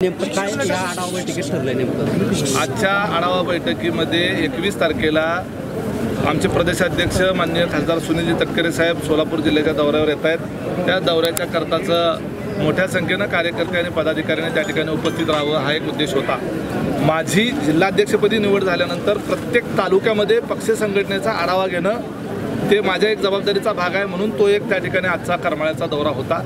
नेमकं काय या आढावा बैठकीत ठरलंय? नेमकं आजच्या आढावा बैठकीमध्ये 21 तारखेला आमचे प्रदेशाध्यक्ष माननीय खासदार सुनीलजी तटकरे साहेब सोलापूर जिल्ह्याच्या दौऱ्यावर येत आहेत। त्या दौऱ्याच्या करताचं मोठ्या संख्येनं कार्यकर्ते आणि पदाधिकाऱ्यांनी त्या ठिकाणी उपस्थित राहावं हा एक उद्देश होता। माझी जिल्हाध्यक्षपदी निवड झाल्यानंतर प्रत्येक तालुक्यामध्ये पक्ष संघटनेचा आढावा घेणं ते माझ्या एक जबाबदारीचा भाग आहे, म्हणून तो एक त्या ठिकाणी आजचा करमाळ्याचा दौरा होता।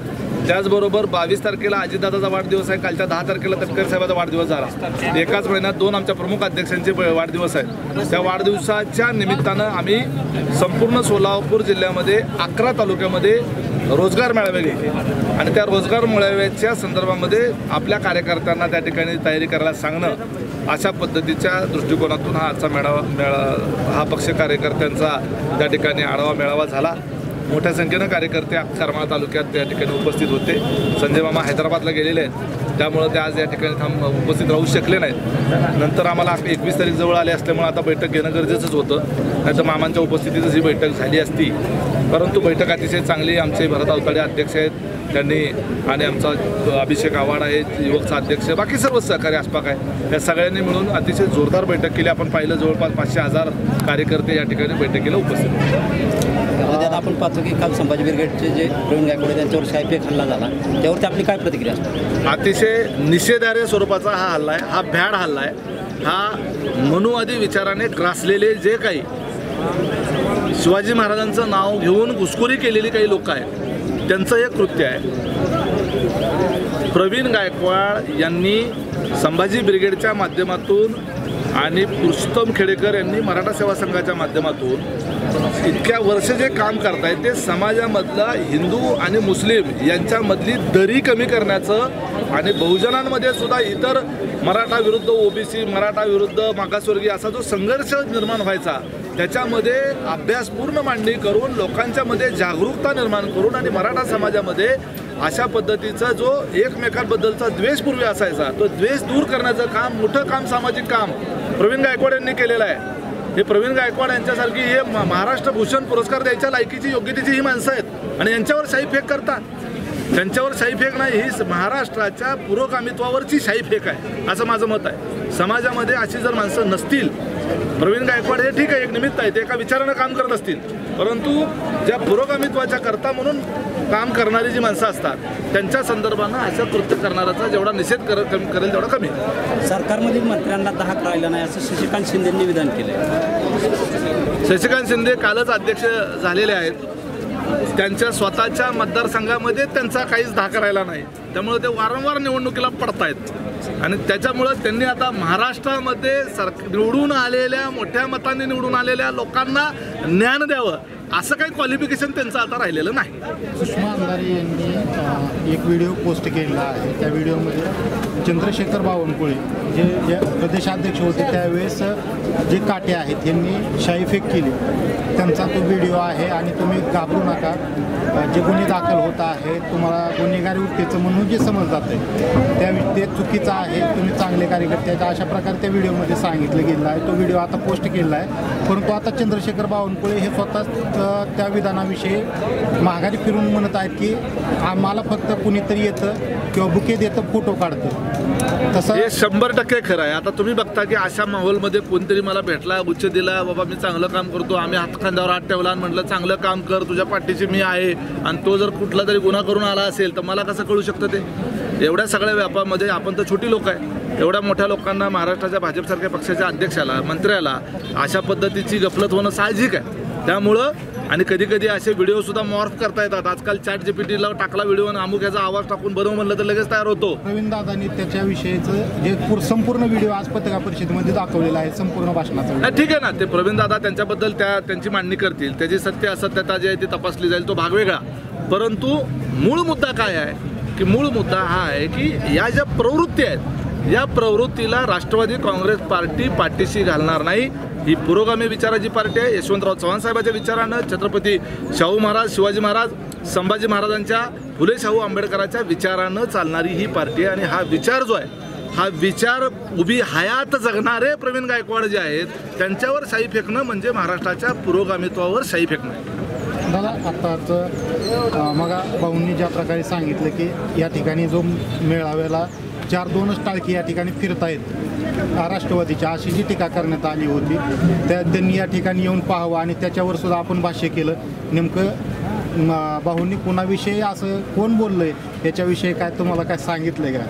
त्याचबरोबर 22 तारखेला अजितदादाचा वाढदिवस आहे, कालच्या 10 तारखेला तटकरे साहेबांचा वाढदिवस झाला। एकाच महिन्यात दोन आमच्या प्रमुख अध्यक्षांचे वाढदिवस आहेत। त्या वाढदिवसाच्या निमित्तानं आम्ही संपूर्ण सोलापूर जिल्ह्यामध्ये 11 तालुक्यामध्ये रोजगार मेळावे घेतले आणि त्या रोजगार मेळाव्याच्या संदर्भामध्ये आपल्या कार्यकर्त्यांना त्या ठिकाणी तयारी करायला सांगणं अशा पद्धतीच्या दृष्टिकोनातून हा आजचा हा पक्ष कार्यकर्त्यांचा त्या ठिकाणी आढावा मेळावा झाला। मोठ्या संख्येनं कार्यकर्ते करमाळा तालुक्यात त्या ठिकाणी उपस्थित होते। संजय मामा हैदराबादला गेलेले आहेत, त्यामुळे ते आज या ठिकाणी उपस्थित राहू शकले नाहीत। नंतर आम्हाला 21 तारीख जवळ आले असल्यामुळे आता बैठक घेणं गरजेचंच होतं, नाहीतर मामांच्या उपस्थितीतच ही बैठक झाली असती। परंतु बैठक अतिशय चांगली, आमचे भरत अवताडे अध्यक्ष आहेत त्यांनी आणि आमचा अभिषेक आव्हाड आहे युवकचा अध्यक्ष, बाकी सर्व सहकारी आसपाक आहे, या सगळ्यांनी मिळून अतिशय जोरदार बैठक केली। आपण पाहिलं जवळपास 500,000 कार्यकर्ते या ठिकाणी बैठकीला उपस्थित होते। आपण पाहतो की काल संभाजी ब्रिगेडचे जे प्रवीण गायकवाड त्यांच्यावर सायफेक हल्ला झाला, त्यावरती आपली काय प्रतिक्रिया असते? अतिशय निषेधार्ह स्वरूपाचा हा हल्ला आहे, हा भ्याड हल्ला आहे। हा मनुवादी विचाराने ग्रासलेले जे काही शिवाजी महाराजांचं नाव घेऊन घुसखोरी केलेली काही लोक आहेत त्यांचं हे कृत्य आहे। प्रवीण गायकवाड यांनी संभाजी ब्रिगेडच्या माध्यमातून आणि पुरुषोत्तम खेडेकर यांनी मराठा सेवा संघाच्या माध्यमातून इतक्या वर्ष जे काम करतायत ते समाजामधला हिंदू आणि मुस्लिम यांच्यामधली दरी कमी करण्याचं आणि बहुजनांमध्ये सुद्धा इतर मराठा विरुद्ध ओबीसी, मराठा विरुद्ध मागासवर्गीय असा जो संघर्ष निर्माण व्हायचा त्याच्यामध्ये अभ्यासपूर्ण मांडणी करून लोकांच्यामध्ये जागरूकता निर्माण करून आणि मराठा समाजामध्ये अशा पद्धतीचा जो एकमेकांबद्दलचा द्वेष पूर्वी असायचा तो द्वेष दूर करण्याचं काम, मोठं काम, सामाजिक काम प्रवीण गायकवाड यांनी केलेलं आहे। हे प्रवीण गायकवाड यांच्यासारखी हे महाराष्ट्र भूषण पुरस्कार द्यायच्या लायकीची योग्यतेची ही माणसं आहेत आणि यांच्यावर शाईफेक करतात। त्यांच्यावर शाईफेक नाही, ही महाराष्ट्राच्या पुरोगामित्वावरची शाईफेक आहे असं माझं मत आहे। समाजामध्ये अशी जर माणसं नसतील, प्रवीण गायकवाड हे ठीक आहे एक निमित्त आहे, ते एका विचारानं काम करत असतील, परंतु ज्या पुरोगामित्वाच्या करता म्हणून काम करणारी जी माणसं असतात त्यांच्या संदर्भानं असं कृत्य करणाराचा जेवढा निषेध करेल तेवढा कमी। सरकारमधील मंत्र्यांना धाक राहिला नाही असं शशिकांत शिंदेंनी विधान केलं। शशिकांत शिंदे कालच अध्यक्ष झालेले आहेत, त्यांच्या स्वतःच्या मतदारसंघामध्ये त्यांचा काहीच धाक राहिला नाही, त्यामुळे ते वारंवार निवडणुकीला पडतायत आणि त्याच्यामुळं त्यांनी आता महाराष्ट्रामध्ये निवडून आलेल्या मोठ्या मतांनी निवडून आलेल्या लोकांना ज्ञान द्यावं असं काही क्वालिफिकेशन त्यांचं आता राहिलेलं नाही। सुषमा अंधारे यांनी एक व्हिडिओ पोस्ट केलेला आहे, त्या व्हिडिओमध्ये चंद्रशेखर बावनकुळे जे प्रदेशाध्यक्ष होते त्यावेळेस जे काटे आहेत यांनी शाईफेक केली, त्यांचा तो व्हिडिओ आहे आणि तुम्ही घाबरू नका, जे गुन्हे दाखल होत आहे तुम्हाला गुन्हेगारी वृत्तीचं म्हणून जे समजलं जातं ते चुकीचं आहे, तुम्ही चांगले कार्यकर्ते आहेत अशा प्रकारे त्या व्हिडिओमध्ये सांगितलं गेलं आहे। तो व्हिडिओ आता पोस्ट केलेला आहे, परंतु आता चंद्रशेखर बावनकुळे हे स्वतः त्या विधानाविषयी माघारी फिरून म्हणत आहेत की आम्हाला फक्त कुणीतरी येतं किंवा बुके देतं, फोटो काढतं। तसं हे 100% खरं आहे। आता तुम्ही बघता की अशा माहोलमध्ये कोणतरी मला भेटला, गुच्छ दिला, बाबा मी चांगलं काम करतो, आम्ही हातखांद्यावर हात ठेवला आणि म्हटलं चांगलं काम कर, तुझ्या पाठीशी मी आहे, आणि तो जर कुठला तरी गुन्हा करून आला असेल तर मला कसं कळू शकतं ते? एवढ्या सगळ्या व्यापामध्ये आपण तर छोटी लोक आहे, एवढ्या मोठ्या लोकांना भाजपसारख्या पक्षाच्या अध्यक्षाला, मंत्र्याला अशा पद्धतीची गफलत होणं साहजिक आहे। त्यामुळं आणि कधी कधी असे व्हिडिओ सुद्धा मॉर्फ करता येतात। आजकाल ChatGPTला टाकला व्हिडिओ आणि अमुक याचा आवाज टाकून बनव म्हणलं तर लगेच तयार होतो। प्रवीण दादांनी त्याच्याविषयीचं जे संपूर्ण व्हिडिओ आज पत्रकार परिषदेमध्ये दाखवलेला आहे, संपूर्ण भाषणाचा। ठीक आहे ना, ते प्रवीण दादा त्यांच्याबद्दल त्यांची मांडणी करतील, त्याची सत्य असत्यता जी आहे ती तपासली जाईल, तो भाग वेगळा। परंतु मूळ मुद्दा काय आहे की मूळ मुद्दा हा आहे की या ज्या प्रवृत्ती आहेत या प्रवृत्तीला राष्ट्रवादी काँग्रेस पार्टी पाठीशी घालणार नाही। ही पुरोगामी विचाराची पार्टी आहे। यशवंतराव चव्हाण साहेबांच्या विचारानं, छत्रपती शाहू महाराज, शिवाजी महाराज, संभाजी महाराजांच्या, फुले शाहू आंबेडकरांच्या विचारानं चालणारी ही पार्टी आहे आणि हा विचार जो आहे हा विचार उभी हयात जगणारे प्रवीण गायकवाड जे आहेत त्यांच्यावर शाई फेकणं म्हणजे महाराष्ट्राच्या पुरोगामित्वावर शाई फेकणं। दादा आत्ताच मग भाऊंनी ज्या प्रकारे सांगितलं की या ठिकाणी जो मेळाव्याला 4-2च टाळकी या ठिकाणी फिरतायत राष्ट्रवादीच्या, अशी जी टीका करण्यात आली होती त्यांनी या ठिकाणी येऊन पाहावं आणि त्याच्यावर सुद्धा आपण भाष्य केलं. नेमकं भाऊंनी कुणाविषयी असं कोण बोललंय याच्याविषयी काय तुम्हाला काय सांगितलंय का?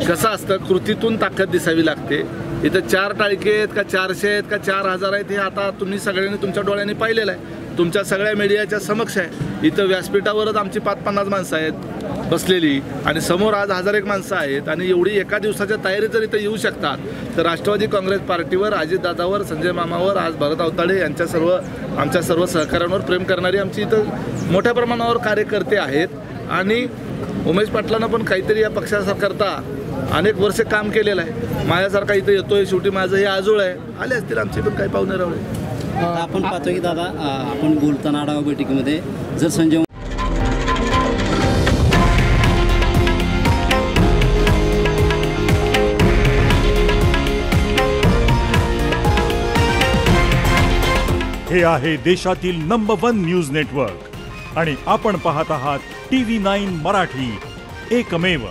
कसं असतं, कृतीतून ताकद दिसावी लागते. इथं 4 टाळके आहेत का 400 आहेत का 4000 आहेत हे आता तुम्ही सगळ्यांनी तुमच्या डोळ्यांनी पाहिलेलं आहे, तुमच्या सगळ्या मीडियाच्या समक्ष आहे. इथं व्यासपीठावरच आमची 550 माणसं आहेत बसलेली आणि समोर आज 1001 माणसं आहेत आणि एवढी एका दिवसाच्या तयारी जर इथं येऊ शकतात तर राष्ट्रवादी काँग्रेस पार्टीवर, अजितदादावर, संजय मामावर, आज भरत अवताडे यांच्या आमच्या सर्व सहकाऱ्यांवर प्रेम करणारी आमची इथं मोठ्या प्रमाणावर कार्यकर्ते आहेत. आणि उमेश पाटलांना पण काहीतरी या पक्षाकरता अनेक वर्ष काम केलेलं आहे. माझ्यासारखा इथं येतोय, शेवटी माझं हे आजोळ आहे, आले असतील आमचे पण काही पाहुणे रावळे. आपण पाहतो की दादा आपण बोलताना आढावा बैठकीमध्ये जर संजय हे आहे देशातील नंबर 1 न्यूज नेटवर्क आणि आपण पाहत आहात TV9 मराठी, एकमेव.